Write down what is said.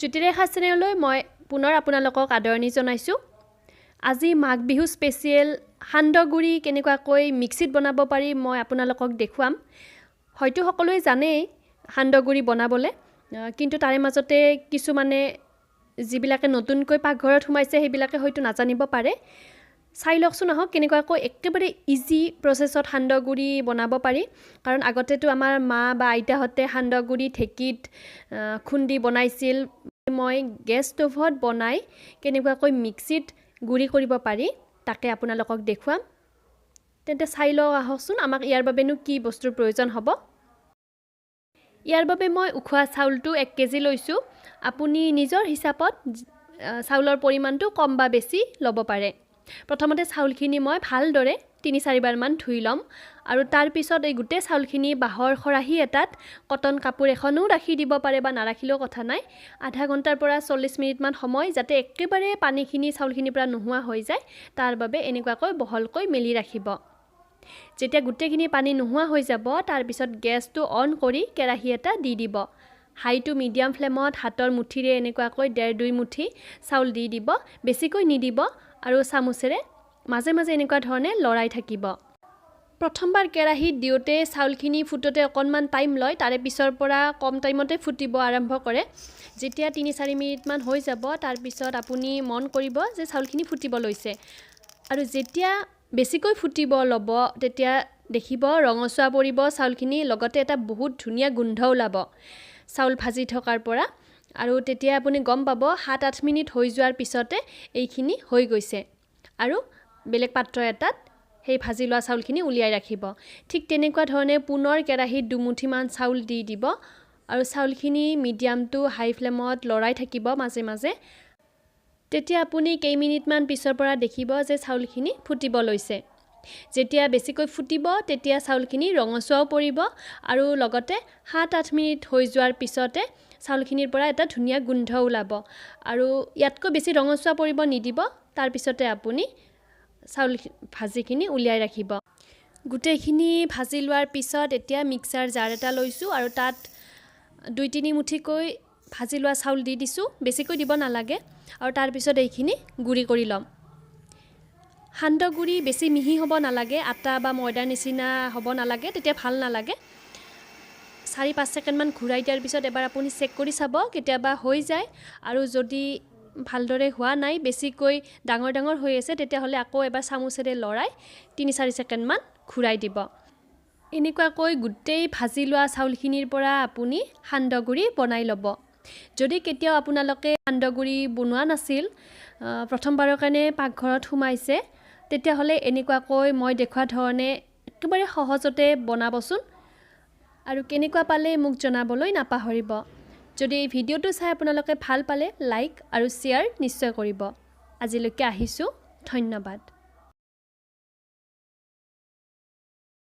Jutire Akhaj চেনেললৈ মই পুনৰ আপোনালোকক আদৰণি জনাইছোঁ। আজি মাঘ বিহু স্পেচিয়েল সান্দহ গুৰি কেনেকুৱাকৈ মিক্সিত বনাব পাৰি মই আপোনালোকক দেখুৱাম। হয়তো সকলোৱে জানেই সান্দহ গুৰি বনাবলৈ, কিন্তু তাৰে মাজতে কিছুমানে যিবিলাকে নতুনকৈ পাকঘৰত সোমাইছে সেইবিলাকে হয়তো নাজানিব পাৰে। চাই লওকচোন আহক কেনেকুৱাকৈ একেবাৰে ইজি প্ৰচেছত সান্দহ গুৰি বনাব পাৰি। কাৰণ আগতেতো আমাৰ মা বা আইতাহঁতে সান্দহ গুৰি ঢেঁকীত খুন্দি বনাইছিল। মই গেছ ষ্ট'ভত বনাই কেনেকুৱাকৈ মিক্সিত গুৰি কৰিব পাৰি তাকে আপোনালোকক দেখুৱাম। তেন্তে চাই লওঁ আহকচোন আমাক ইয়াৰ বাবেনো কি বস্তুৰ প্ৰয়োজন হ'ব। ইয়াৰ বাবে মই উখোৱা চাউলটো 1 কেজি লৈছোঁ। আপুনি নিজৰ হিচাপত চাউলৰ পৰিমাণটো কম বা বেছি ল'ব পাৰে। প্ৰথমতে চাউলখিনি মই ভালদৰে 3-4 বাৰমান ধুই ল'ম আৰু তাৰ পিছত এই গোটেই চাউলখিনি বাঁহৰ খৰাহী এটাত কটন কাপোৰ এখনো ৰাখি দিব পাৰে বা নাৰাখিলেও কথা নাই। আধা ঘণ্টাৰ পৰা 40 মিনিটমান সময় যাতে একেবাৰে পানীখিনি চাউলখিনিৰ পৰা নোহোৱা হৈ যায় তাৰ বাবে এনেকুৱাকৈ বহলকৈ মেলি ৰাখিব। যেতিয়া গোটেইখিনি পানী নোহোৱা হৈ যাব তাৰ পিছত গেছটো অন কৰি কেৰাহী এটা দি দিব। হাই টু মিডিয়াম ফ্লেমত হাতৰ মুঠিৰে এনেকুৱাকৈ 1.5-2 মুঠি চাউল দি দিব, বেছিকৈ নিদিব আৰু চামুচেৰে মাজে মাজে এনেকুৱা ধৰণে লৰাই থাকিব। প্ৰথমবাৰ কেৰাহীত দিওঁতে চাউলখিনি ফুটোতে অকণমান টাইম লয়, তাৰে পিছৰ পৰা কম টাইমতে ফুটিব আৰম্ভ কৰে। যেতিয়া 3-4 মিনিটমান হৈ যাব তাৰ পিছত আপুনি মন কৰিব যে চাউলখিনি ফুটিব লৈছে আৰু যেতিয়া বেছিকৈ ফুটিব ল'ব তেতিয়া দেখিব ৰঙচুৱা পৰিব চাউলখিনি, লগতে এটা বহুত ধুনীয়া গোন্ধ ওলাব চাউল ভাজি থকাৰ পৰা। আৰু তেতিয়া আপুনি গম পাব 7-8 মিনিট হৈ যোৱাৰ পিছতে এইখিনি হৈ গৈছে আৰু বেলেগ পাত্ৰ এটাত সেই ভাজি লোৱা চাউলখিনি উলিয়াই ৰাখিব। ঠিক তেনেকুৱা ধৰণে পুনৰ কেৰাহীত 2 মুঠিমান চাউল দি দিব আৰু চাউলখিনি মিডিয়াম টু হাই ফ্লেমত লৰাই থাকিব মাজে মাজে। তেতিয়া আপুনি কেইমিনিটমান পিছৰ পৰা দেখিব যে চাউলখিনি ফুটিব লৈছে। যেতিয়া বেছিকৈ ফুটিব তেতিয়া চাউলখিনি ৰঙচুৱাও পৰিব আৰু লগতে 7-8 মিনিট হৈ যোৱাৰ পিছতে চাউলখিনিৰ পৰা এটা ধুনীয়া গোন্ধ ওলাব আৰু ইয়াতকৈ বেছি ৰঙচুৱা পৰিব নিদিব। তাৰপিছতে আপুনি চাউল ভাজিখিনি উলিয়াই ৰাখিব। গোটেইখিনি ভাজি লোৱাৰ পিছত এতিয়া মিক্সাৰ জাৰ এটা লৈছোঁ আৰু তাত 2-3 মুঠিকৈ ভাজি লোৱা চাউল দি দিছোঁ, বেছিকৈ দিব নালাগে আৰু তাৰপিছত এইখিনি গুৰি কৰি ল'ম। সান্দহ গুৰি বেছি মিহি হ'ব নালাগে, আটা বা ময়দাৰ নিচিনা হ'ব নালাগে, তেতিয়া ভাল নালাগে। 4-5 ছেকেণ্ডমান ঘূৰাই দিয়াৰ পিছত এবাৰ আপুনি চেক কৰি চাব, কেতিয়াবা হৈ যায় আৰু যদি ভালদৰে হোৱা নাই বেছিকৈ ডাঙৰ ডাঙৰ হৈ আছে তেতিয়াহ'লে আকৌ এবাৰ চামুচেৰে লৰাই 3-4 ছেকেণ্ডমান ঘূৰাই দিব। এনেকুৱাকৈ গোটেই ভাজি লোৱা চাউলখিনিৰ পৰা আপুনি সান্দহ গুৰি বনাই ল'ব। যদি কেতিয়াও আপোনালোকে সান্দহ গুৰি বনোৱা নাছিল, প্ৰথমবাৰৰ কাৰণে পাকঘৰত সোমাইছে, তেতিয়াহ'লে এনেকুৱাকৈ মই দেখুওৱা ধৰণে একেবাৰে সহজতে বনাবচোন আৰু কেনেকুৱা পালে মোক জনাবলৈ নাপাহৰিব। যদি এই ভিডিঅ'টো চাই আপোনালোকে ভাল পালে লাইক আৰু শ্বেয়াৰ নিশ্চয় কৰিব। আজিলৈকে আহিছোঁ, ধন্যবাদ।